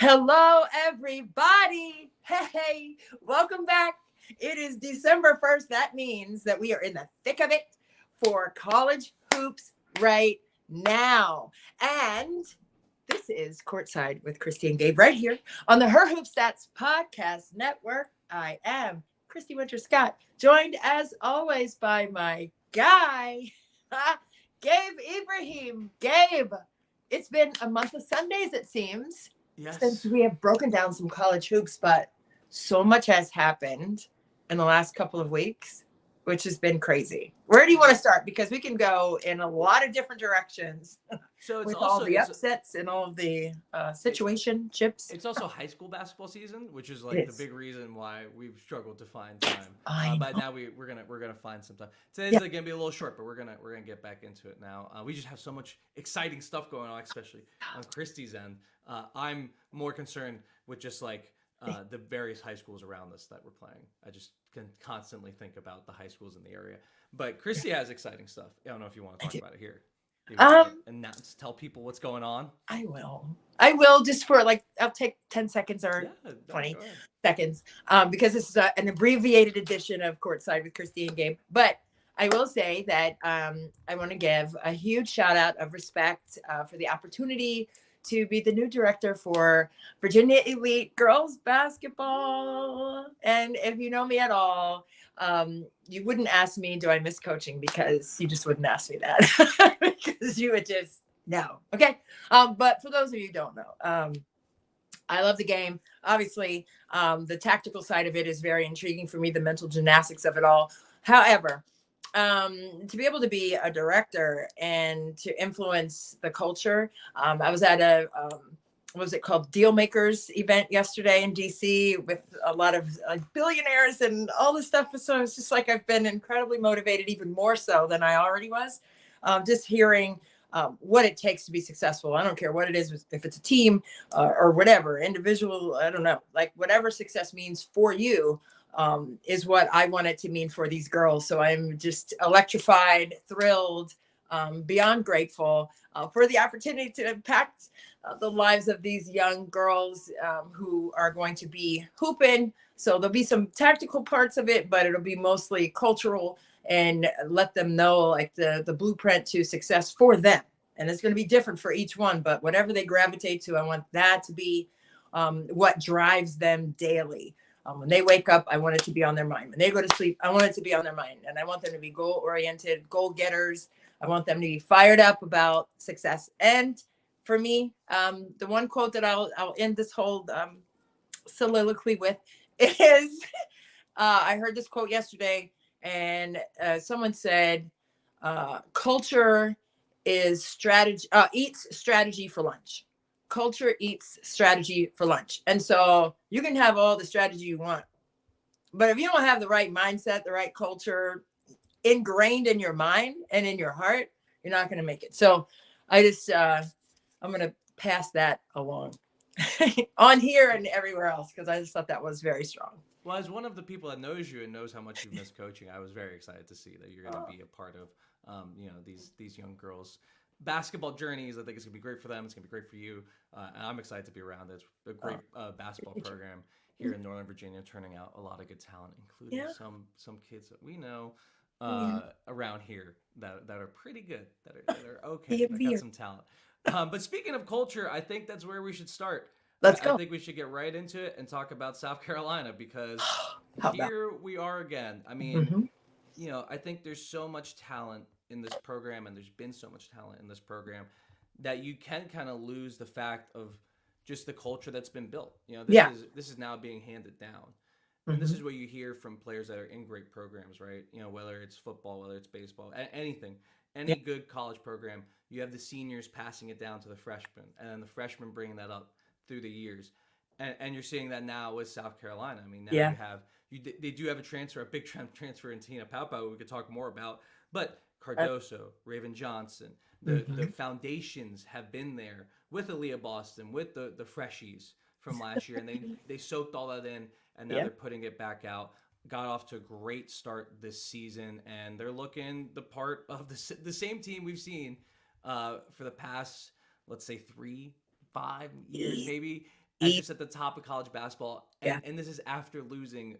Hello, everybody. Hey, welcome back. It is December 1st. That means that we are in the thick of it for college hoops right now. And this is Courtside with Christy and Gabe right here on the Her Hoop Stats Podcast Network. I am Christy Winter Scott, joined as always by my guy, Gabe Ibrahim. Gabe, it's been a month of Sundays, it seems, since Yes. we have broken down some college hoops, but so much has happened in the last couple of weeks, which has been crazy. Where do you want to start? Because we can go in a lot of different directions So it's with all also the upsets and all of the it, situation chips. it's also high school basketball season, which is It like the is. big reason why we've struggled to find time. I But know. now we're gonna find some time. Today's Yeah. gonna be a little short, but we're gonna get back into it now. We just have so much exciting stuff going on, especially on Christie's end. I'm more concerned with just like the various high schools around us that we're playing. I just can constantly think about the high schools in the area. But Christie has exciting stuff. I don't know if you want to I talk do. about it here. Do you want to Um, announce, tell people what's going on? I will. I will just for like I'll take 10 seconds or Yeah, no, 20 go ahead. seconds because this is an abbreviated edition of Courtside with Christy and Gabe. But I will say that I want to give a huge shout out of respect for the opportunity to be the new director for Virginia Elite Girls Basketball. And if you know me at all, you wouldn't ask me, do I miss coaching? Because you just wouldn't ask me that because you would just know. Okay. But for those of you who don't know, I love the game. Obviously, the tactical side of it is very intriguing for me, the mental gymnastics of it all. However, to be able to be a director and to influence the culture, I was at a what was it called, Deal Makers event yesterday in DC with a lot of billionaires and all this stuff. So it's just like I've been incredibly motivated, even more so than I already was. Just hearing what it takes to be successful. I don't care what it is, if it's a team or whatever, individual, I don't know, like whatever success means for you is what I want it to mean for these girls. So I'm just electrified, thrilled, beyond grateful for the opportunity to impact the lives of these young girls who are going to be hooping. So there'll be some tactical parts of it, but it'll be mostly cultural and let them know like the blueprint to success for them. And it's going to be different for each one, but whatever they gravitate to, I want that to be what drives them daily. When they wake up, I want it to be on their mind. When they go to sleep, I want it to be on their mind. And I want them to be goal oriented, goal getters. I want them to be fired up about success. And for me, the one quote that I'll end this whole soliloquy with is I heard this quote yesterday, and someone said, "Culture is strategy eats strategy for lunch. Culture eats strategy for lunch." And so you can have all the strategy you want, but if you don't have the right mindset, the right culture ingrained in your mind and in your heart, you're not going to make it. So I just I'm going to pass that along on here and everywhere else because I just thought that was very strong. Well, as one of the people that knows you and knows how much you've missed coaching, I was very excited to see that you're going to Oh, be a part of, these young girls' basketball journeys. I think it's going to be great for them. It's going to be great for you, and I'm excited to be around. It's a great basketball program here in Northern Virginia, turning out a lot of good talent, including yeah. some kids that we know Yeah. around here that are pretty good, that are okay, Be a that got beer. some talent. But speaking of culture, I think that's where we should start. Let's I go. think we should get right into it and talk about South Carolina because How about? here we are again. I mean, Mm-hmm. I think there's so much talent in this program, and there's been so much talent in this program that you can kind of lose the fact of just the culture that's been built. Yeah. This is now being handed down. And this Mm-hmm. is what you hear from players that are in great programs, right? Whether it's football, whether it's baseball, anything, Yeah. any good college program, you have the seniors passing it down to the freshmen, and then the freshmen bringing that up through the years. And you're seeing that now with South Carolina. I mean, now Yeah. they do have a big transfer in Tina Paupa, we could talk more about. But Uh, Cardoso, Raven Johnson, the mm-hmm. foundations have been there with Aaliyah Boston, with the freshies from last year, and they soaked all that in, and now Yeah. they're putting it back out. Got off to a great start this season, and they're looking the part of the same team we've seen for the past, let's say, 3, 5 years Yeah. maybe. just at the top of college basketball. And this is after losing,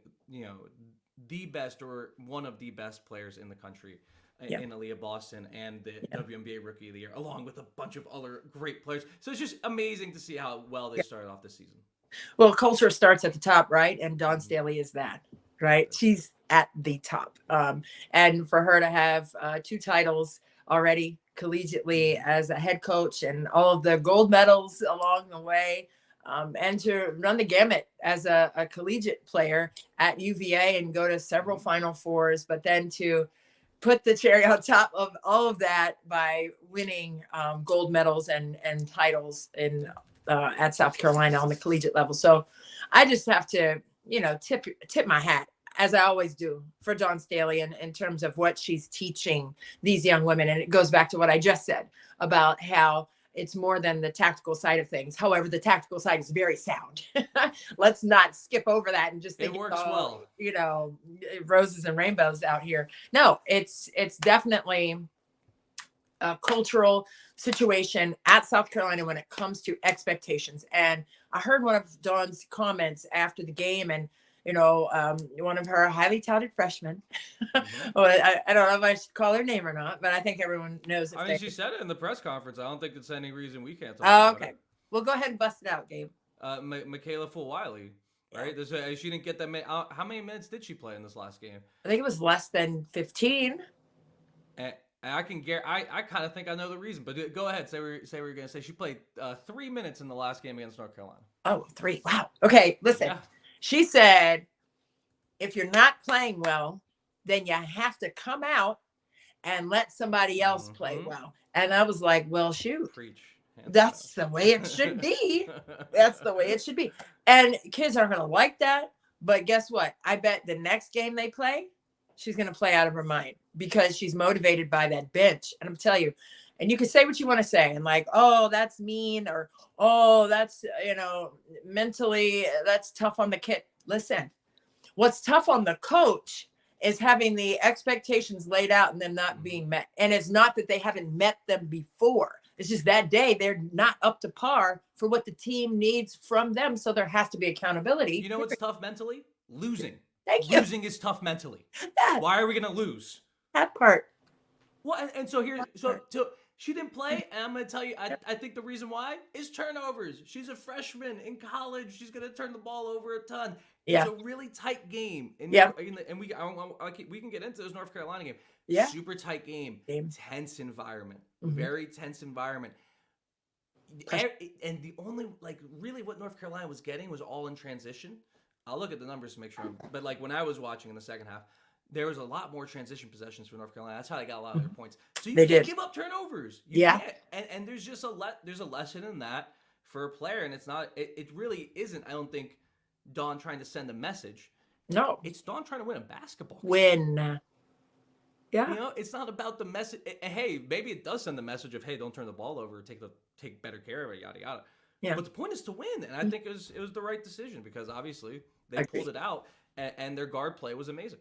the best or one of the best players in the country in Aaliyah Boston and the WNBA Rookie of the Year, along with a bunch of other great players. So it's just amazing to see how well they started off this season. Well, culture starts at the top, right? And Dawn Staley is that, right? She's at the top. And for her to have 2 titles already collegiately as a head coach and all of the gold medals along the way, and to run the gamut as a collegiate player at UVA and go to several Final Fours, but then to put the cherry on top of all of that by winning gold medals and titles in at South Carolina on the collegiate level. So I just have to, tip my hat, as I always do, for Dawn Staley in terms of what she's teaching these young women. And it goes back to what I just said about how it's more than the tactical side of things. However, the tactical side is very sound. Let's not skip over that and just think it works well. Roses and rainbows out here. No, it's definitely a cultural situation at South Carolina when it comes to expectations. And I heard one of Dawn's comments after the game, and one of her highly touted freshmen. Well, I don't know if I should call her name or not, but I think everyone knows. She said it in the press conference. I don't think it's any reason we can't talk about it. Well, go ahead and bust it out, Gabe. Michaela Fulwiley, right? She didn't get that many. How many minutes did she play in this last game? I think it was less than 15. And I kind of think I know the reason, but go ahead. Say what you're going to say. She played 3 minutes in the last game against North Carolina. Oh, 3. Wow. Okay, listen. Yeah. She said, if you're not playing well, then you have to come out and let somebody else play well. And I was like, well, shoot. Preach. That's the way it should be. That's the way it should be. And kids aren't going to like that. But guess what? I bet the next game they play, she's going to play out of her mind because she's motivated by that bench. And I'm telling you, and you can say what you want to say and like, oh, that's mean, or, oh, that's, mentally, that's tough on the kid. Listen, what's tough on the coach is having the expectations laid out and them not being met. And it's not that they haven't met them before. It's just that day they're not up to par for what the team needs from them. So there has to be accountability. You know what's tough mentally? Losing. Thank you. Losing is tough mentally. Why are we going to lose? That part. Well, and so she didn't play, and I'm going to tell you, I think the reason why is turnovers. She's a freshman in college. She's going to turn the ball over a ton. Yeah. It's a really tight game. And we can get into this North Carolina game. Yeah. Super tight game. Tense environment. Very tense environment. And the only, really what North Carolina was getting was all in transition. I'll look at the numbers to make sure. But, when I was watching in the second half, there was a lot more transition possessions for North Carolina. That's how they got a lot of their points. So you can't give up turnovers. You can't. And there's just there's a lesson in that for a player. And it's not, it really isn't, I don't think, Dawn trying to send a message. No. It's Dawn trying to win a basketball game. Win. Yeah. It's not about the message. Hey, maybe it does send the message of, hey, don't turn the ball over, take better care of it, yada yada. Yeah. But the point is to win, and I think it was the right decision because obviously they pulled it out, and their guard play was amazing.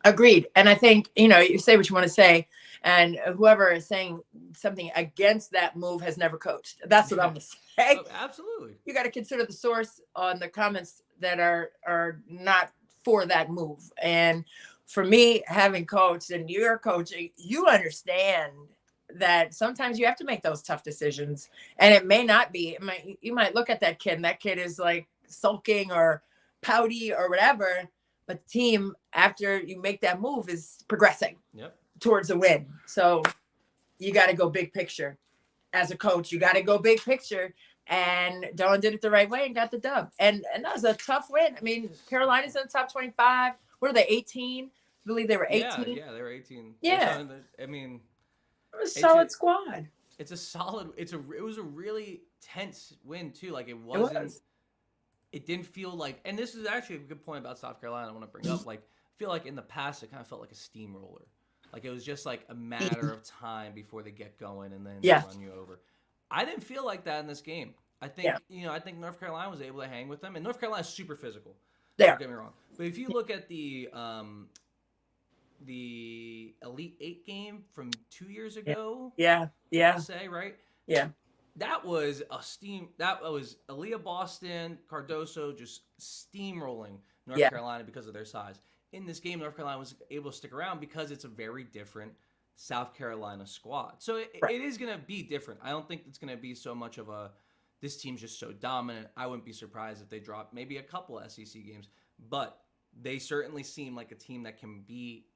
Agreed. And I think, you say what you want to say, and whoever is saying something against that move has never coached. That's what I'm going to say. Oh, absolutely. You got to consider the source on the comments that are not for that move. And for me, having coached and you're coaching, you understand that sometimes you have to make those tough decisions. And it may not be, you might look at that kid and that kid is like sulking or pouty or whatever. But the team, after you make that move, is progressing towards a win. So you got to go big picture. As a coach, you got to go big picture. And Dawn did it the right way and got the dub. And that was a tough win. I mean, Carolina's in the top 25. What are they, 18? I believe they were 18. Yeah, they were 18. Yeah. I mean, it was a solid squad. It was a really tense win, too. It was. It didn't feel like, and this is actually a good point about South Carolina I want to bring up. I feel like in the past, it kind of felt like a steamroller. It was just a matter of time before they get going and then run you over. I didn't feel like that in this game. I think, I think North Carolina was able to hang with them, and North Carolina is super physical. Don't get me wrong. But if you look at the Elite Eight game from 2 years ago, yeah, say, right? Yeah. that was a steam. That was Aaliyah Boston, Cardoso just steamrolling North Yeah. Carolina because of their size. In this game, North Carolina was able to stick around because it's a very different South Carolina squad. So Right. it is going to be different. I don't think it's going to be so much of a this team's just so dominant. I wouldn't be surprised if they drop maybe a couple SEC games, but they certainly seem like a team that can be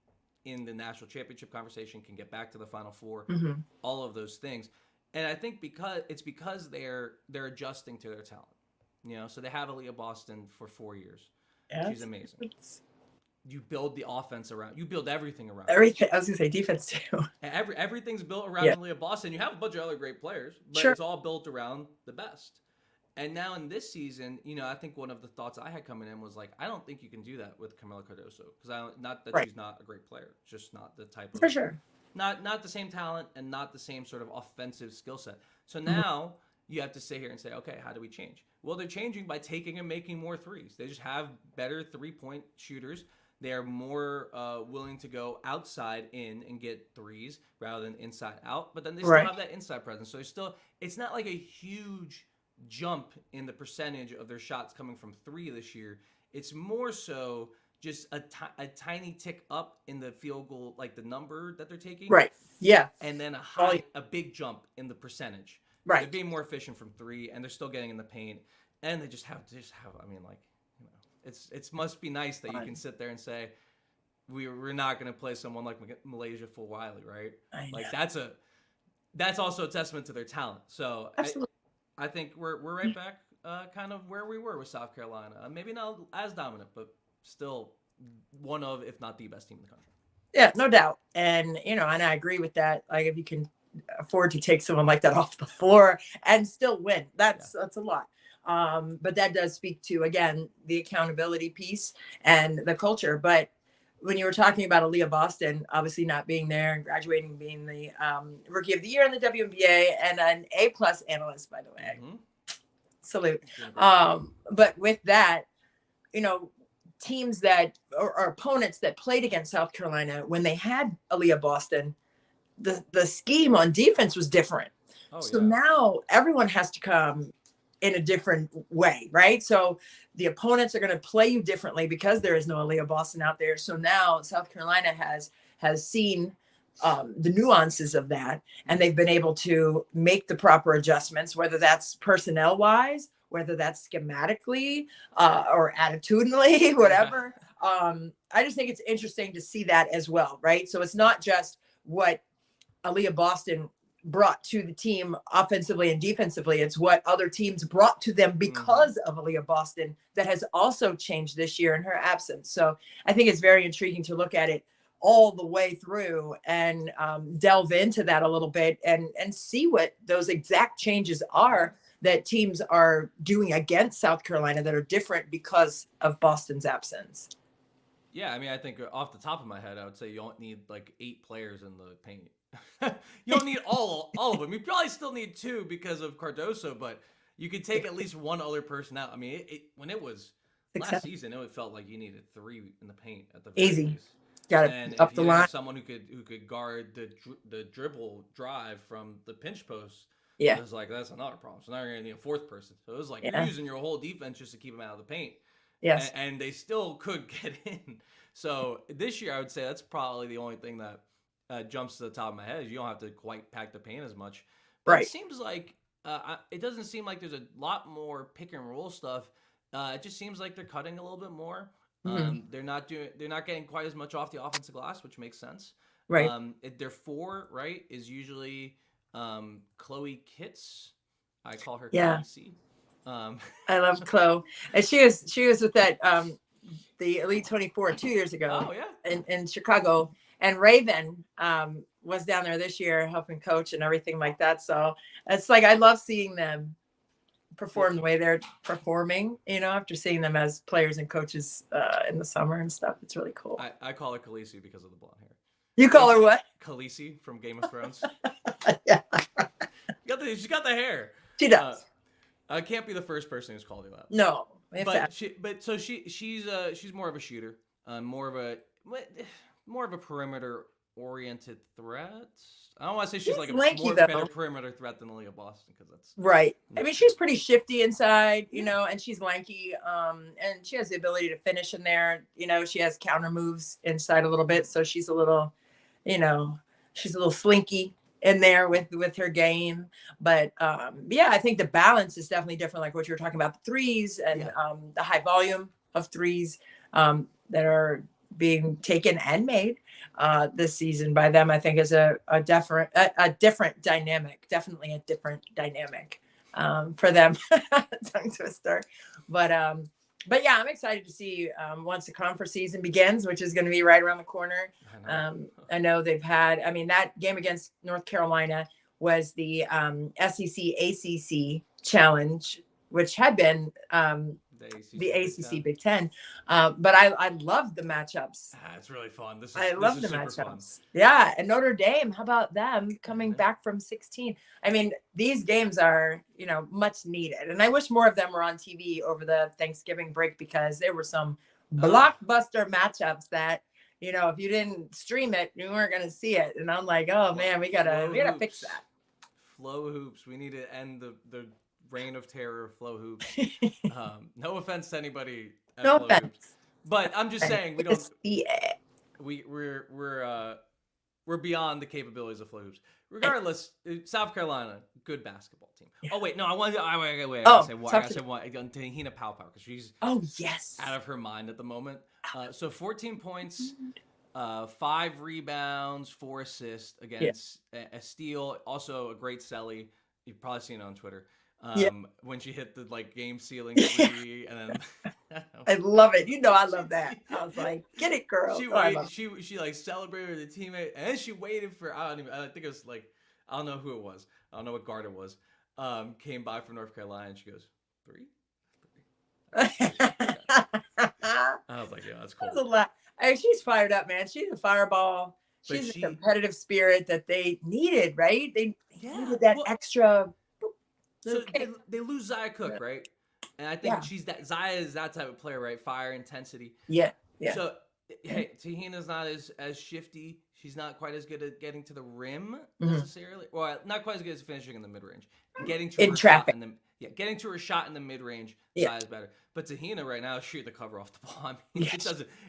in the national championship conversation, can get back to the Final Four, Mm-hmm. all of those things. And I think because they're adjusting to their talent, So they have Aaliyah Boston for 4 years. Yeah, She's amazing. You build the offense around. You build everything around. everything. I was gonna say defense too. Everything's built around Yeah. Aaliyah Boston. You have a bunch of other great players, but Sure. it's all built around the best. And now in this season, I think one of the thoughts I had coming in was like, I don't think you can do that with Camila Cardoso because not that Right. she's not a great player, just not the type of For sure. not the same talent and not the same sort of offensive skill set. So now you have to sit here and say, okay, how do we change? Well, they're changing by taking and making more threes. They just have better 3-point shooters. They're more willing to go outside in and get threes rather than inside out. But then they still Right. have that inside presence. So it's not like a huge jump in the percentage of their shots coming from three this year. It's more so just a tiny tick up in the field goal, like the number that they're taking. Right. Yeah. And then Oh, a big jump in the percentage. Right. They're being more efficient from three, and they're still getting in the paint. And they just have. I mean, like, it must be nice that you can sit there and say, we're not going to play someone like Malaysia Full Wiley, right? I know. Like that's also a testament to their talent. So Absolutely. I think we're right back, kind of where we were with South Carolina. Maybe not as dominant, but still one of, if not the best team in the country. Yeah, no doubt. And and I agree with that. Like if you can afford to take someone like that off the floor and still win, that's a lot. But that does speak to, again, the accountability piece and the culture. But when you were talking about Aaliyah Boston, obviously not being there and graduating, being the rookie of the year in the WNBA and an A+ analyst, by the way, salute. But with that, teams that or opponents that played against South Carolina when they had Aaliyah Boston, the scheme on defense was different. Now everyone has to come in a different way, right? So the opponents are going to play you differently because there is no Aaliyah Boston out there. So now South Carolina has seen the nuances of that, and they've been able to make the proper adjustments, whether that's personnel wise, whether that's schematically or attitudinally, whatever. I just think it's interesting to see that as well, right? So it's not just what Aaliyah Boston brought to the team offensively and defensively. It's what other teams brought to them because of Aaliyah Boston that has also changed this year in her absence. So I think it's very intriguing to look at it all the way through and delve into that a little bit and see what those exact changes are that teams are doing against South Carolina that are different because of Boston's absence. Yeah, I mean, I think off the top of my head, I would say you don't need like 8 players in the paint. You don't need all of them. You probably still need 2 because of Cardoso, but you could take at least one other person out. I mean, when it was last season, it felt like you needed 3 in the paint at the very least. Got and up if the you line. have someone who could guard the dribble drive from the pinch post, it was like that's another problem. So now you're gonna need a 4th person. So it was like you're using your whole defense just to keep them out of the paint. Yes, and they still could get in. So this year, I would say that's probably the only thing that jumps to the top of my head is you don't have to quite pack the paint as much. But right. It seems like it doesn't seem like there's a lot more pick and roll stuff. It just seems like they're cutting a little bit more. They're not getting quite as much off the offensive glass, which makes sense. Right. Their 4, right, is usually Chloe Kitts. I call her Khaleesi. I love Chloe. And she was with that the Elite 24 2 years ago. Oh yeah. In Chicago. And Raven was down there this year helping coach and everything like that. So it's like I love seeing them perform the way they're performing, after seeing them as players and coaches in the summer and stuff. It's really cool. I call her Khaleesi because of the blonde hair. You call her what? Khaleesi from Game of Thrones. Yeah. She's got the hair. She does. I can't be the first person who's called her that. No. She's more of a shooter, more of a perimeter oriented threat. I don't want to say she's like a lanky, better though. perimeter threat than Aaliyah Boston, because that's Right. I mean, she's pretty shifty inside, you Yeah. know, and she's lanky. And she has the ability to finish in there. You know, she has counter moves inside a little bit, so she's a little, you know, she's a little slinky in there with her game. But yeah, I think the balance is definitely different, like what you were talking about, the threes and Yeah. the high volume of threes that are being taken and made this season by them. I think is a different dynamic, definitely a different dynamic for them. Tongue twister. But yeah, I'm excited to see once the conference season begins, which is going to be right around the corner. I know they've had, I mean, that game against North Carolina was the SEC ACC challenge, which had been the ACC Big Ten. But I love the matchups. It's really fun. This love is the super matchups. fun. Yeah, and Notre Dame, how about them coming back from 16? I mean, these games are, you know, much needed. And I wish more of them were on TV over the Thanksgiving break, because there were some blockbuster matchups that, you know, if you didn't stream it, you weren't going to see it. And I'm like, oh man, we gotta fix that. Flow hoops. We need to end the reign of terror of flow hoops. No offense to anybody at No flow offense. hoops, but I'm just saying we don't. Yeah. We're beyond the capabilities of flow hoops. Regardless, South Carolina, good basketball team. Yeah. Oh wait, no, I want to. Wait. I gotta say one. Tahina Pow because she's out of her mind at the moment. So 14 points, 5 rebounds, 4 assists against a steal. Also a great celly. You've probably seen it on Twitter. When she hit the game sealing 3 and then I love it. You know I love that. I was like, get it, girl. She like celebrated with a teammate, and then she waited for I think it was I don't know who it was. I don't know what guard it was. Came by from North Carolina and she goes, 3? I was like, yeah, that's cool. That's a lot. She's fired up, man. She's a fireball. She's a competitive spirit that they needed, right? They needed that extra. So they lose Zia Cook, right? And I think Zia is that type of player, right? Fire, intensity. Yeah. So, hey, Tahina's not as shifty. She's not quite as good at getting to the rim necessarily. Well, not quite as good as finishing in the mid-range. Getting to her traffic. Getting to her shot in the mid-range, Zia's better. But Tahina right now is shooting the cover off the ball. I mean,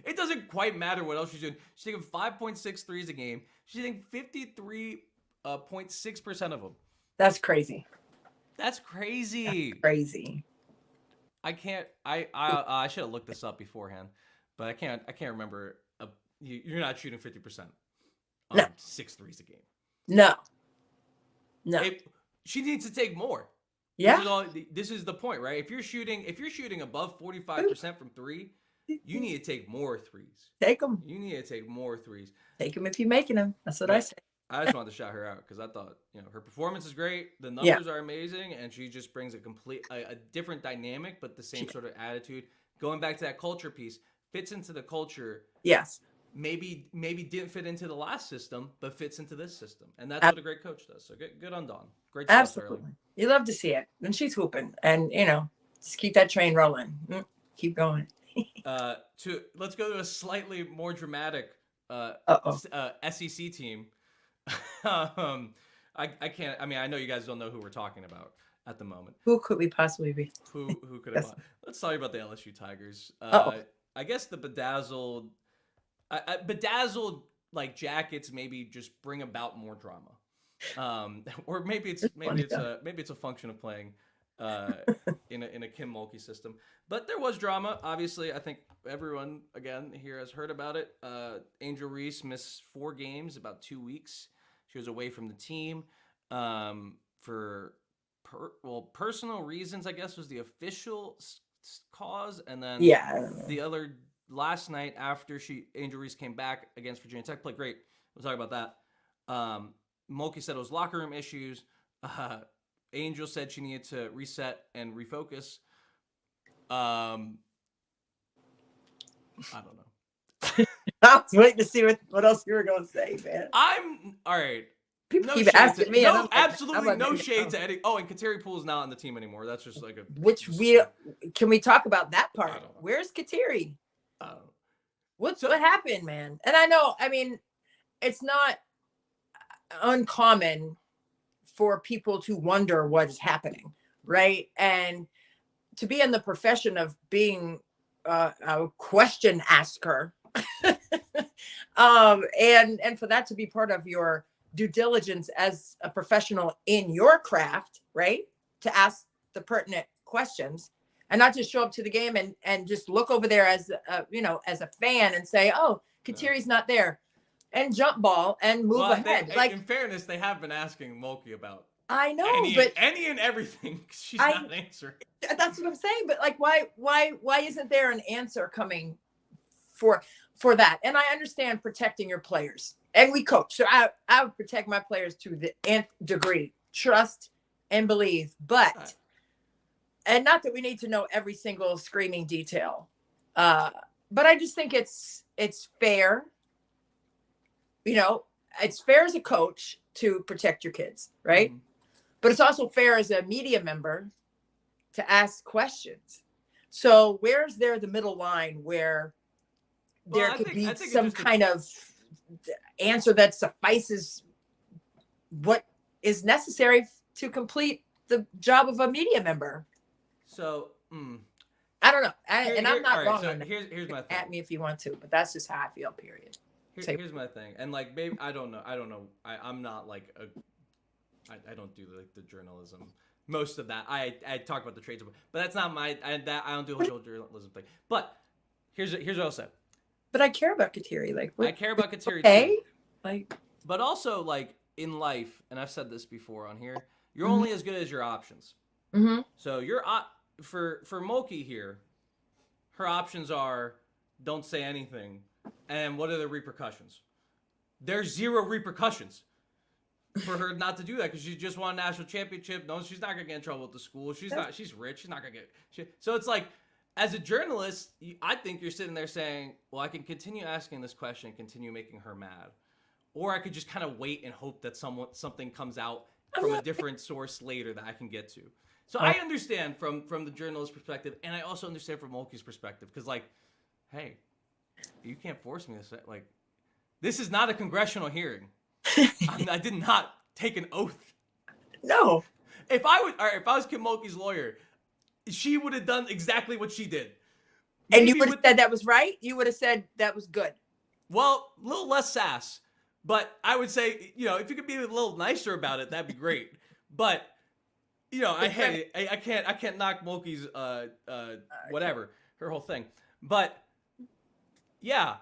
it doesn't quite matter what else she's doing. She's taking 5.6 threes a game. She's taking 53.6% of them. That's crazy. That's crazy. I can't. I should have looked this up beforehand, but I can't remember. You're not shooting 50% on 6 threes a game. No. She needs to take more. Yeah. This is the point, right? If you're shooting above 45% from 3, you need to take more threes. Take them. You need to take more threes. Take them if you're making them. That's what I say. I just wanted to shout her out because I thought, her performance is great. The numbers are amazing, and she just brings a different dynamic, but the same sort of attitude. Going back to that culture piece, fits into the culture. Yes. Maybe didn't fit into the last system, but fits into this system, and that's what a great coach does. So good on Dawn. Great stuff. Absolutely. You love to see it, and she's hooping, and just keep that train rolling. Keep going. Let's go to a slightly more dramatic SEC team. I can't. I mean, I know you guys don't know who we're talking about at the moment. Who could we possibly be? Who could have? Let's talk about the LSU Tigers. I guess the bedazzled jackets maybe just bring about more drama, or maybe it's a function of playing in a Kim Mulkey system. But there was drama. Obviously, I think everyone again here has heard about it. Angel Reese missed 4 games, about 2 weeks. She was away from the team for personal reasons, I guess, was the official cause. And then the other last night after Angel Reese came back against Virginia Tech, played great. We'll talk about that. Mulkey said it was locker room issues. Angel said she needed to reset and refocus. I don't know. I was waiting to see what else you were going to say, man. I'm all right. People keep asking me. Absolutely no shade to Eddie. Oh, and Kateri Poole's not on the team anymore. That's just like can we talk about that part? Where's Kateri? What happened, man? And I know, I mean, it's not uncommon for people to wonder what is happening, right? And to be in the profession of being a question asker, and for that to be part of your due diligence as a professional in your craft, right? To ask the pertinent questions and not just show up to the game and just look over there as as a fan and say, oh, Katiri's not there, and jump ball and move ahead. Like, in fairness, they have been asking Mulkey about I know, but any and everything. She's not answering. That's what I'm saying. But like, why isn't there an answer coming for that? And I understand protecting your players, and we coach, so I would protect my players to the nth degree, trust and believe. But and not that we need to know every single screaming detail, but I just think it's fair. It's fair as a coach to protect your kids, right? Mm-hmm. But it's also fair as a media member to ask questions. So where's there the middle line where there could be some kind of answer that suffices what is necessary to complete the job of a media member? So I don't know. I'm not wrong on that. Here's my thing. At me if you want to, but that's just how I feel, period. Here's my thing. And like, maybe, I don't know. I'm not like I don't do the journalism. Most of that, I talk about the trades, but that's not I don't do the whole journalism thing. But here's what I'll say. But I care about Katiri. Like, I care about Katiri too. But also, like, in life, and I've said this before on here, you're only as good as your options. Mm-hmm. So for Mulkey here, her options are don't say anything, and what are the repercussions? There's zero repercussions for her not to do that because she just won a national championship. No, she's not gonna get in trouble with the school. She's rich. She's not gonna get. So it's like, as a journalist, I think you're sitting there saying, well, I can continue asking this question and continue making her mad, or I could just kind of wait and hope that something comes out from a different source later that I can get to. So I understand from the journalist's perspective, and I also understand from Mulkey's perspective, because like, hey, you can't force me to say, like, this is not a congressional hearing. I did not take an oath. No. If I was Kim Mulkey's lawyer, she would have done exactly what she did. And you would have said that was right? You would have said that was good. Well, a little less sass. But I would say, if you could be a little nicer about it, that'd be great. But, I can't knock Mulkey's whatever, her whole thing. But yeah.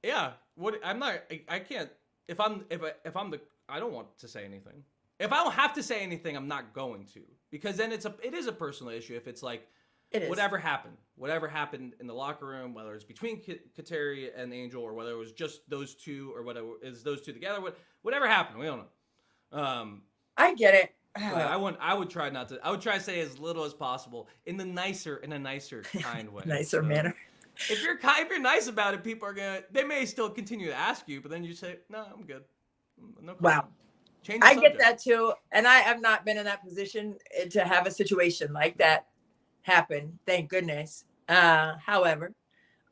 I can't. If I'm I don't want to say anything. If I don't have to say anything, I'm not going to, because then it is a personal issue. If it's like, whatever happened in the locker room, whether it's between Kateri and Angel, or whether it was just those two, or whether it's those two together, whatever happened, we don't know. I get it. I would try not to. I would try to say as little as possible in a nicer kind way. Nicer manner. If you're nice about it, people are they may still continue to ask you, but then you say, no, I'm good. No problem. Wow. I get that too. And I have not been in that position to have a situation like that happen. Thank goodness. However,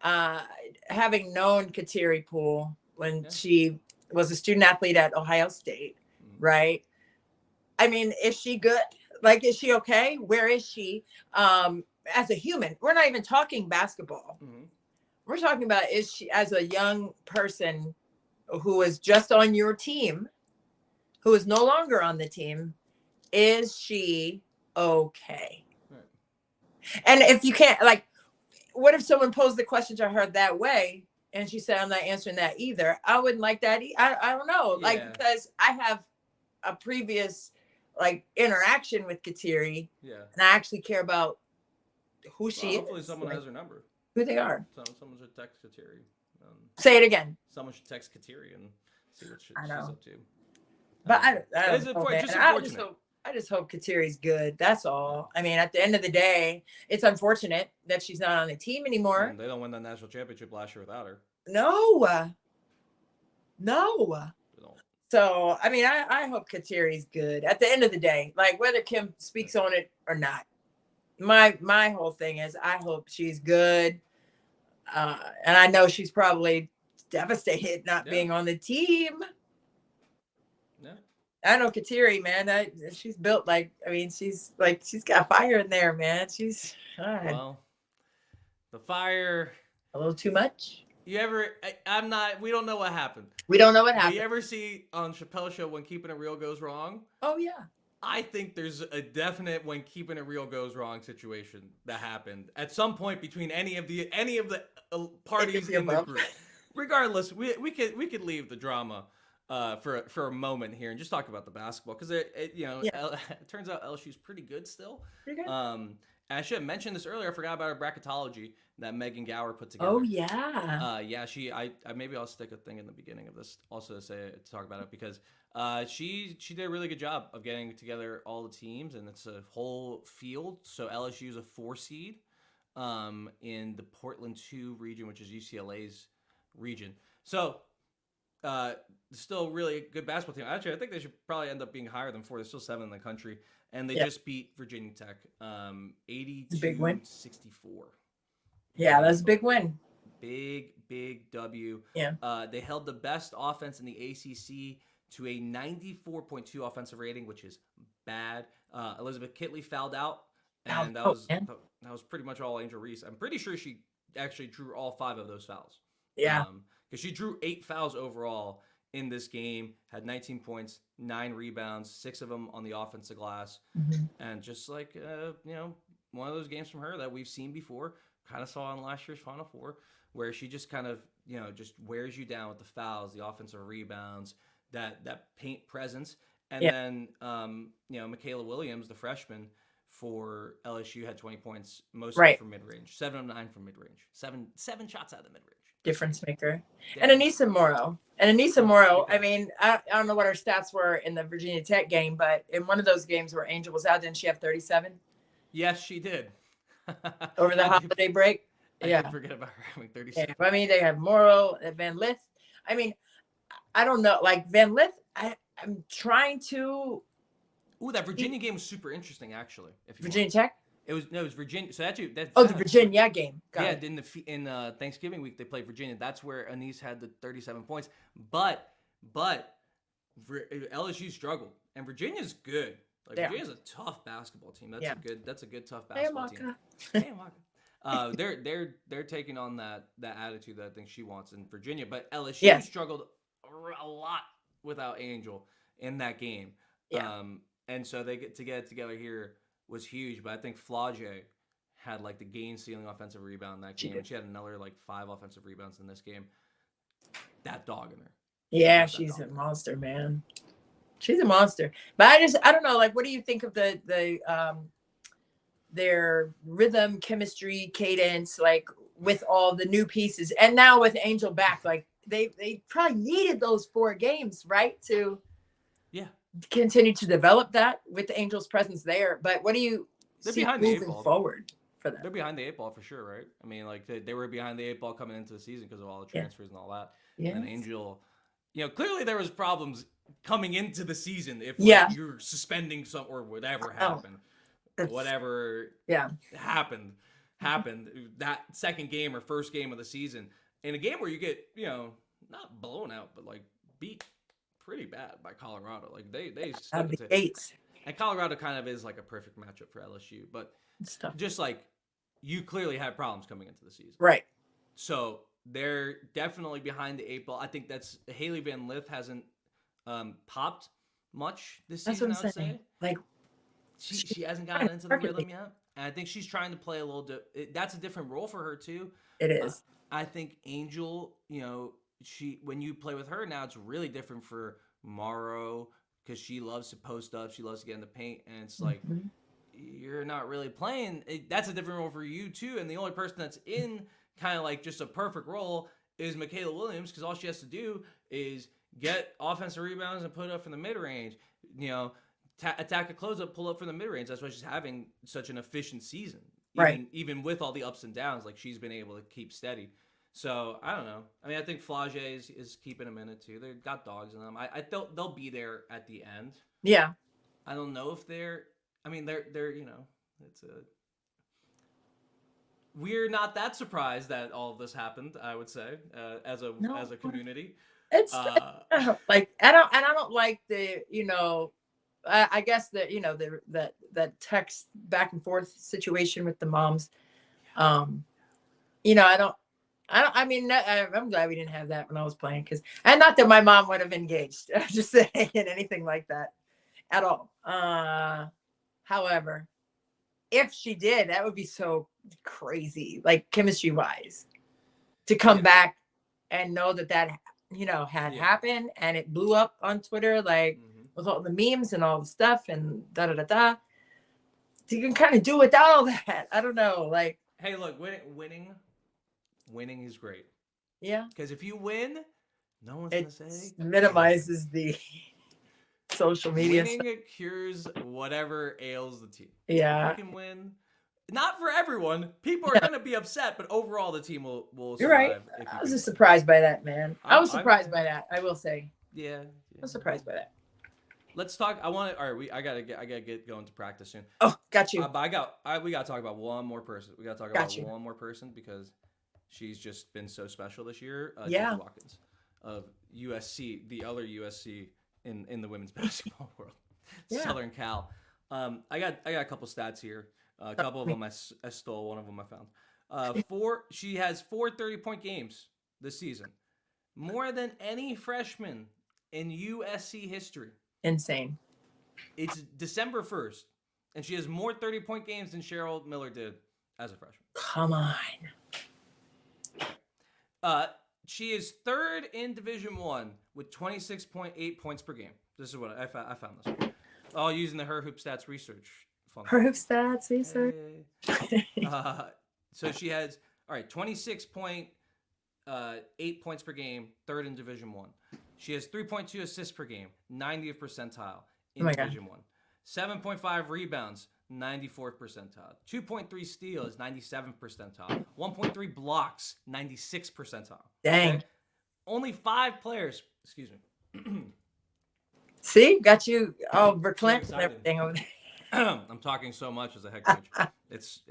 having known Kateri Poole when she was a student athlete at Ohio State, right? I mean, is she good? Like, is she okay? Where is she? As a human, we're not even talking basketball. Mm-hmm. We're talking about, is she, as a young person who is just on your team, who is no longer on the team, is she okay? Right. And if you can't, like, what if someone posed the question to her that way and she said, I'm not answering that either? I wouldn't like that. I don't know. Yeah. Like, because I have a previous, like, interaction with Kateri. Yeah. And I actually care about who she is. Hopefully someone has her number. Who they are. Someone should text Kateri. Say it again. Someone should text Kateri and see what she's up to. But I just hope Kateri's good. That's all. I mean, at the end of the day, it's unfortunate that she's not on the team anymore. And they don't win the national championship last year without her. No. So, I mean, I hope Kateri's good. At the end of the day, like, whether Kim speaks on it or not, my whole thing is I hope she's good. And I know she's probably devastated not Yeah. being on the team. Yeah. I know Kateri, man. She's built like, I mean, she's got fire in there, man. She's Well, the fire. a little too much. You ever? I'm not. We don't know what happened. We don't know what But you happened. ever see on Chappelle's show when Keeping It Real goes wrong? Oh yeah. I think there's a definite when Keeping It Real goes wrong situation that happened at some point between any of the parties in the group. Regardless, we could leave the drama for a moment here and just talk about the basketball because it turns out LSU's pretty good still. Pretty good. And I should have mentioned this earlier. I forgot about our bracketology that Megan Gower put together. Oh yeah. I maybe I'll stick a thing in the beginning of this also to talk about it because she did a really good job of getting together all the teams and it's a whole field. So LSU is a 4 seed in the Portland 2 region, which is UCLA's region. So still really a good basketball team. Actually, I think they should probably end up being higher than 4. They're still 7 in the country. And they just beat Virginia Tech 82-64. Yeah, that's a big win. Big W. Yeah. They held the best offense in the ACC to a 94.2 offensive rating, which is bad. Elizabeth Kitley fouled out, and that was pretty much all Angel Reese. I'm pretty sure she actually drew all 5 of those fouls. Yeah. Because she drew 8 fouls overall in this game, had 19 points, 9 rebounds, 6 of them on the offensive glass. Mm-hmm. And just like, one of those games from her that we've seen before, kind of saw in last year's Final Four, where she just kind of, just wears you down with the fouls, the offensive rebounds, that paint presence. And then, Michaela Williams, the freshman for LSU, had 20 points, mostly from mid-range, 7 of 9 from mid-range, seven shots out of the mid-range. Difference maker. And Anissa Morrow. I mean, I don't know what her stats were in the Virginia Tech game, but in one of those games where Angel was out, didn't she have 37? Yes, she did. Over the holiday break. I did forget about her having 37. Yeah, I mean, they have Morrow, Van Lith. I mean, I don't know. Like Van Lith, I'm trying to. Ooh, that Virginia game was super interesting, actually. Virginia Tech? It was Virginia. So that's the Virginia game. In Thanksgiving week they played Virginia. That's where Anise had the 37 points. But LSU struggled, and Virginia's good. Like Virginia's a tough basketball team. That's a good tough basketball team. Hey, Amaka. They're taking on that attitude that I think she wants in Virginia. But LSU struggled a lot without Angel in that game. Yeah. And so they get it together here was huge, but I think Flage had like the game-stealing offensive rebound in that game, and she had another like 5 offensive rebounds in this game. That dog in her. Yeah, she's a monster, man. She's a monster. But I don't know. Like, what do you think of their rhythm, chemistry, cadence, like with all the new pieces, and now with Angel back, like they probably needed those 4 games, right, to continue to develop that with the Angel's presence there. But what do you see moving forward for them? They're behind the 8 ball for sure, right? I mean, like they were behind the 8 ball coming into the season because of all the transfers and all that. Yes. And Angel, clearly there was problems coming into the season if you're suspending some or whatever happened. Whatever happened that second game or first game of the season in a game where you get, not blown out, but like beat pretty bad by Colorado. Like they out of the gates. And Colorado kind of is like a perfect matchup for LSU, but just like you clearly had problems coming into the season. Right. So they're definitely behind the 8 ball. I think that's Haley Van Lith hasn't popped much this season, I would say. Like she hasn't gotten into the rhythm yet. And I think she's trying to play a little that's a different role for her too. It is. I think Angel, when you play with her now, it's really different for Morrow because she loves to post up. She loves to get in the paint. And it's like, you're not really playing. That's a different role for you too. And the only person that's in kind of like just a perfect role is Michaela Williams because all she has to do is get offensive rebounds and put up from the mid-range. Attack a close-up, pull up from the mid-range. That's why she's having such an efficient season. Even with all the ups and downs, like she's been able to keep steady. So, I don't know. I mean, I think Flage is keeping them in it, too. They've got dogs in them. I they'll be there at the end. Yeah. I don't know if they're... I mean, they're it's a... we're not that surprised that all of this happened. I would say, No, as a community. it's Uh, like I don't like the I guess the that text back and forth situation with the moms. Um, I don't. I mean, I'm glad we didn't have that when I was playing, and not that my mom would have engaged, just saying anything like that at all. However, if she did, that would be so crazy, like chemistry wise, to come yeah, back and know that had yeah. happened and it blew up on Twitter, like Hmm. with all the memes and all the stuff and da da da da. You can kind of do without all that. I don't know, like Hey, look, winning is great yeah, because if you win, no one's it gonna say anything. minimizes the social media stuff. Winning cures whatever ails the team. If you Yeah, can win, not for everyone, people are gonna be upset, but overall the team will you're right. survive if you I was can just win. surprised by that, man. I was I'm surprised by that. I will say, yeah, I yeah. was surprised by that. Let's talk. I want to. All right, I gotta get going to practice soon. Oh, got you, But we gotta talk about one more person. We gotta talk got about you. one more person because she's just been so special this year. Juju Yeah, Watkins of USC, the other USC in the women's basketball world, yeah. Southern Cal. I got a couple stats here. A couple of them I stole. One of them I found. She has 4 30-point games this season, more than any freshman in USC history. Insane. It's December 1st, and she has more 30-point games than Cheryl Miller did as a freshman. Come on. Okay. Uh, she is third in Division One with 26.8 points per game. This is what I found this. All using the Her Hoop Stats research function. Proof stats research. Hey. So she has 26.8 points per game, third in Division One. She has 3.2 assists per game, 90th percentile Oh in my God. Division One. 7.5 rebounds, 94th percentile. 2.3 steals, 97th percentile. 1.3 blocks, 96th percentile. Dang. Okay? Only 5 players. Excuse me. See, got you all verklempt and excited. everything over there. I'm talking so much as a head coach. It's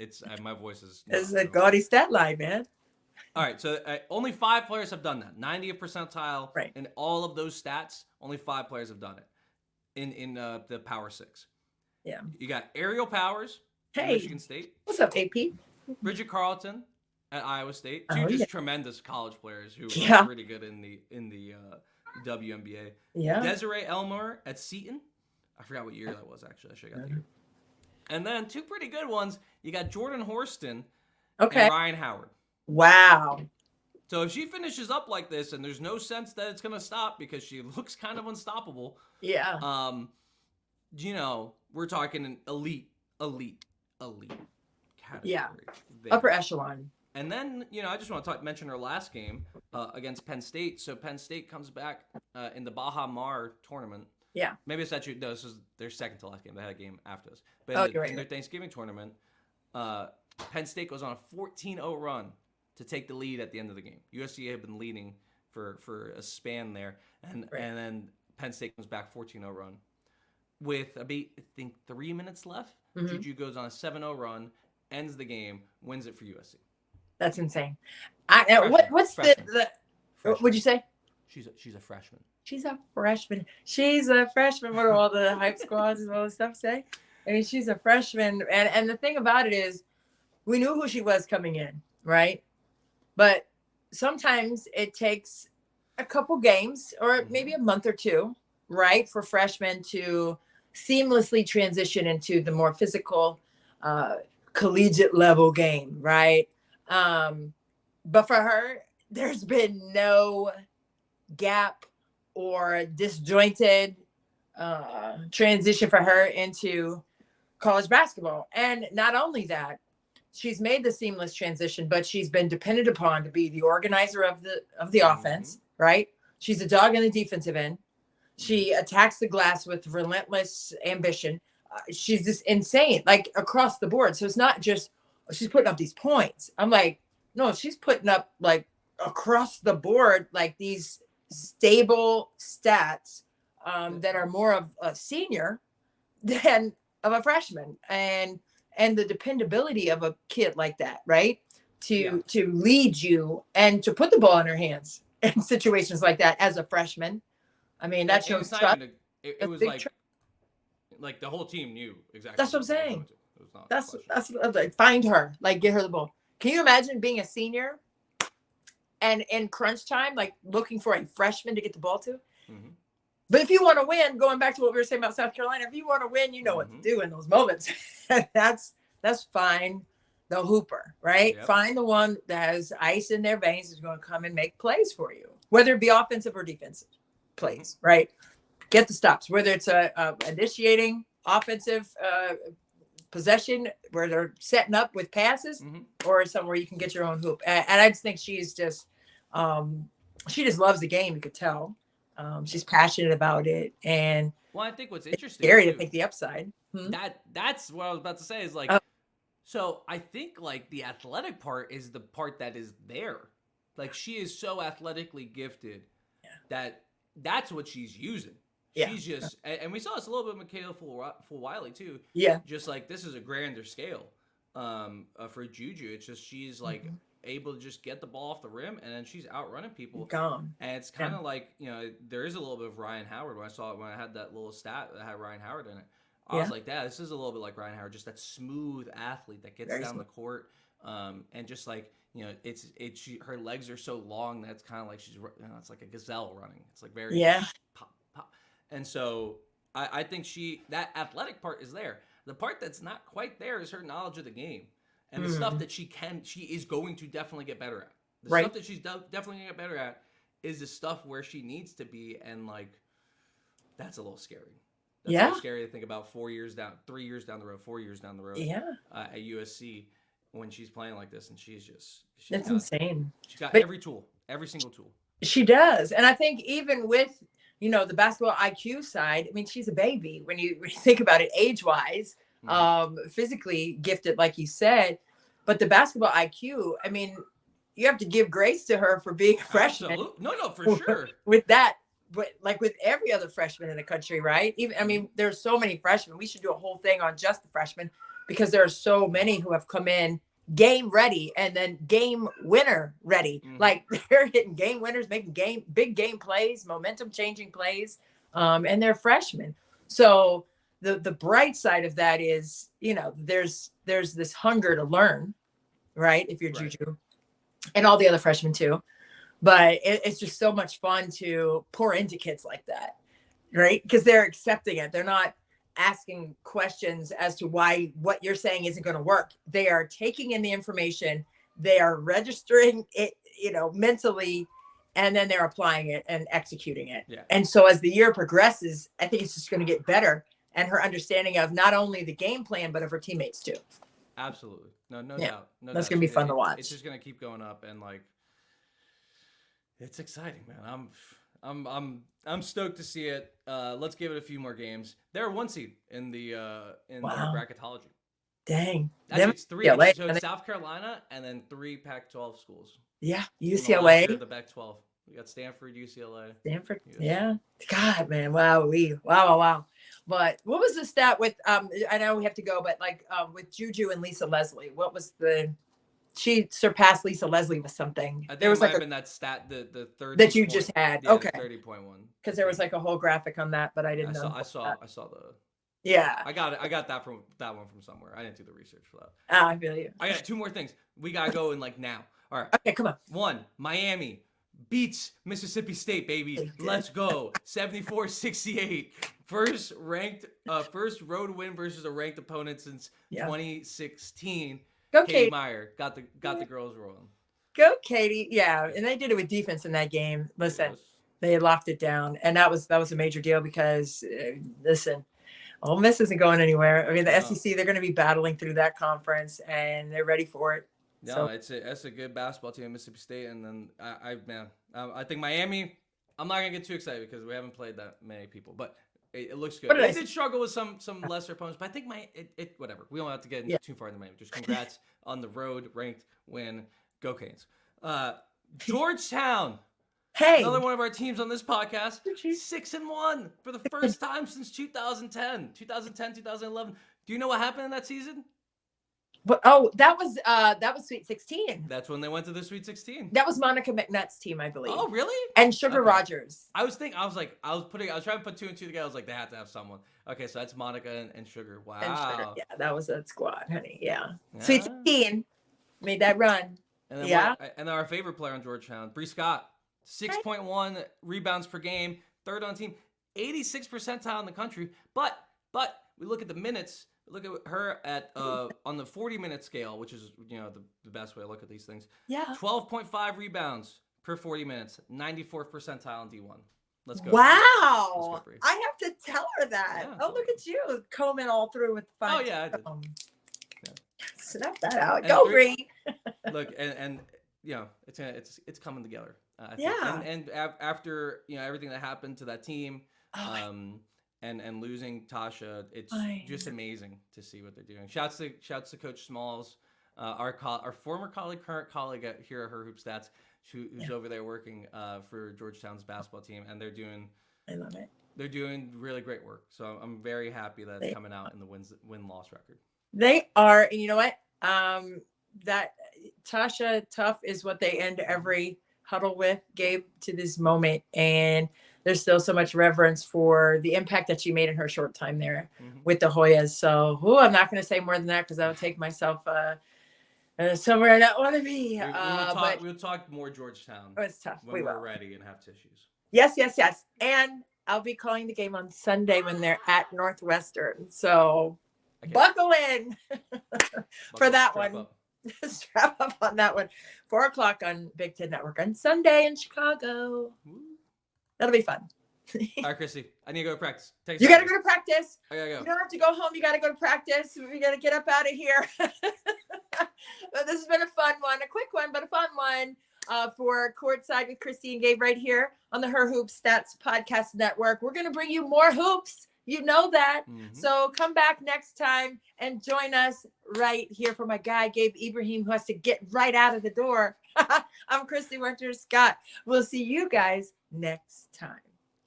my voice is. It's a gaudy stat line, man. All right, so only 5 players have done that. 90th percentile Right. in all of those stats. Only 5 players have done it in the Power Six. Yeah. You got Ariel Powers at Hey, Michigan State, what's up, AP? Bridget Carlton at Iowa State. Two Oh, just yeah. tremendous college players who Yeah. are pretty good in the WNBA. Yeah. Desiree Elmore at Seton. I forgot what year that was actually. I should have got the year. And then 2 pretty good ones. You got Jordan Horston Okay. and Ryan Howard. Wow. So if she finishes up like this, and there's no sense that it's gonna stop because she looks kind of unstoppable. Yeah. We're talking an elite category. Yeah. there. Upper echelon. And then, I just want to mention her last game against Penn State. So Penn State comes back in the Baha Mar tournament. Yeah. Maybe it's actually, no, this is their second to last game. They had a game after this. But Oh, in you're right. their Thanksgiving tournament, Penn State goes on a 14-0 run to take the lead at the end of the game. USC had been leading for a span there. And then Penn State comes back 14-0 run. With about, I think, 3 minutes left, Juju goes on a 7-0 run, ends the game, wins it for USC. That's insane. What's Freshman. the what'd you say? She's a freshman. She's a freshman. She's a freshman. What do all the hype squads and all this stuff say? I mean, she's a freshman. And the thing about it is, we knew who she was coming in, right? But sometimes it takes a couple games or maybe a month or two, right, for freshmen to seamlessly transition into the more physical, collegiate level game, right? But for her, there's been no gap or disjointed transition for her into college basketball. And not only that, she's made the seamless transition, but she's been depended upon to be the organizer of the offense, right? She's a dog in the defensive end. She attacks the glass with relentless ambition. She's just insane, like across the board. So it's not just she's putting up these points. I'm like, no, she's putting up like across the board, like these stable stats that are more of a senior than of a freshman. And and the dependability of a kid like that, right? Yeah. To lead you and to put the ball in her hands in situations like that as a freshman. I mean, that And shows it's not trust. even it That's was big trust. like the whole team knew exactly That's what I'm what they were going saying. to. It was not a That's question. that's like, find her, like get her the ball. Can you imagine being a senior and in crunch time, like looking for a freshman to get the ball to? Mm-hmm. But if you want to win, going back to what we were saying about South Carolina, if you want to win, you know what to do in those moments. that's fine. The hooper, right? Yep. Find the one that has ice in their veins is going to come and make plays for you, whether it be offensive or defensive plays, right? Get the stops, whether it's a initiating offensive possession where they're setting up with passes, or somewhere you can get your own hoop. And I just think she's just, she just loves the game. You could tell. She's passionate about it, and Well, I think what's it's interesting scary to too, think the upside. that's what I was about to say is like, Oh, so I think like the athletic part is the part that is there. Like she is so athletically gifted that that's what she's using. yeah, She's just, and we saw this a little bit with Michaela Fulwiley too. yeah, Just like this is a grander scale for Juju. It's just she's like able to just get the ball off the rim and then she's outrunning people. gone. And it's kind of like, you know, there is a little bit of Ryan Howard when I saw it, when I had that little stat that had Ryan Howard in it. I was like, this is a little bit like Ryan Howard, just that smooth athlete that gets down the court, and just like, you know, her legs are so long that it's kind of like she's, you know, it's like a gazelle running. It's like very pop, pop. And so I think that athletic part is there. The part that's not quite there is her knowledge of the game and the stuff that she is going to definitely get better at. The stuff that she's definitely gonna get better at is the stuff where she needs to be, and like that's a little scary. That's a little scary to think about 3 years down the road, 4 years down the road. At USC when she's playing like this, and It's insane. She's got every single tool. She does, and I think even with, you know, the basketball IQ side, I mean, she's a baby when you think about it, age-wise, physically gifted, like you said, but the basketball IQ, I mean, you have to give grace to her for being a freshman. Absolutely. No, for sure. With that, but like with every other freshman in the country, right? Even, I mean, there's so many freshmen. We should do a whole thing on just the freshmen because there are so many who have come in game ready and then game winner ready. Like they're hitting game winners, making big game plays, momentum changing plays, and they're freshmen. So the bright side of that is, you know, there's this hunger to learn, right? If you're Juju, and all the other freshmen too. But it's just so much fun to pour into kids like that, right? Because they're accepting it. They're not asking questions as to why what you're saying isn't going to work. They are taking in the information. They are registering it, you know, mentally, and then they're applying it and executing it. Yeah. And so as the year progresses, I think it's just going to get better. And her understanding of not only the game plan, but of her teammates too. Absolutely. No doubt. That's going to be fun to watch. It's just going to keep going up, and like, it's exciting, man. I'm stoked to see it. Let's give it a few more games. They're 1 seed in the their bracketology. Dang. It's 3. So it's South Carolina and then 3 Pac-12 schools. Yeah, UCLA. The Pac-12. We got Stanford, UCLA. Stanford. Yeah. God, man. Wow. But what was the stat with I know we have to go, but like with Juju and Lisa Leslie, what was she surpassed Lisa Leslie with something. I think there was like been that stat, the 30 that you just had. Yeah, okay. 30.1. Because there was like a whole graphic on that, but I didn't know. I saw the. Yeah. I got that one from somewhere. I didn't do the research for that. Ah, I feel you. I got 2 more things. We gotta go in like now. All right. Okay, come on. 1, Miami beats Mississippi State, baby. Let's go. 74-68. First road win versus a ranked opponent since 2016. Go, Katie Meyer got the girls rolling. Go, Katie. Yeah, and they did it with defense in that game. Listen, they locked it down, and that was a major deal because listen, Ole Miss isn't going anywhere. I mean, the SEC, they're going to be battling through that conference, and they're ready for it. No, that's a good basketball team, Mississippi State, and then I think Miami. I'm not gonna get too excited because we haven't played that many people, but it looks good. They did struggle with some lesser opponents, but I think whatever. We don't have to get too far into Miami. Just congrats on the road ranked win. Go Canes. Georgetown. Hey, another one of our teams on this podcast. 6-1 for the first time since 2010, 2011. Do you know what happened in that season? But that was Sweet 16. That's when they went to the Sweet 16. That was Monica McNutt's team, I believe. Oh, really? And Sugar Rogers. I was trying to put two and two together. I was like, they had to have someone. Okay, so that's Monica and Sugar. Wow. And Sugar. Yeah, that was that squad, honey. Yeah. Sweet 16 made that run. And then and our favorite player on Georgetown, Bree Scott, 6.1 rebounds per game, third on team, 86th percentile in the country. But we look at the minutes. Look at her at on the 40-minute scale, which is the best way to look at these things. Yeah. 12.5 rebounds per 40 minutes, 94th percentile in D1. Let's go. Wow. Let's go, I have to tell her that. Yeah, look at you combing all through with the fine. Oh yeah, I did. Snuff that out. Go, Bree. Look, and it's coming together. I think. Yeah. And after everything that happened to that team, and losing Tasha, it's just amazing to see what they're doing. Shouts to Coach Smalls, our former colleague, current colleague here at Her Hoop Stats, who's over there working for Georgetown's basketball team, and they're doing. I love it. They're doing really great work. So I'm very happy that it's coming out in the win-loss record. They are, and you know what? That Tasha Tough is what they end every huddle with, Gabe, to this moment, and there's still so much reverence for the impact that she made in her short time there with the Hoyas. So, I'm not going to say more than that because I would take myself somewhere I don't want to be. We'll talk more Georgetown. It's tough. When we're ready and have tissues. Yes. And I'll be calling the game on Sunday when they're at Northwestern. So buckle in for that one. Strap up on that one. 4:00 on Big Ten Network on Sunday in Chicago. That'll be fun. All right, Chrissy, I need to go to practice. You got to go to practice. I gotta go. You don't have to go home. You got to go to practice. We got to get up out of here. But this has been a fun one, a quick one, but a fun one for Courtside with Christy and Gabe right here on the Her Hoop Stats Podcast Network. We're going to bring you more hoops. You know that. So come back next time and join us right here for my guy, Gabe Ibrahim, who has to get right out of the door. I'm Christy Winter Scott. We'll see you guys next time.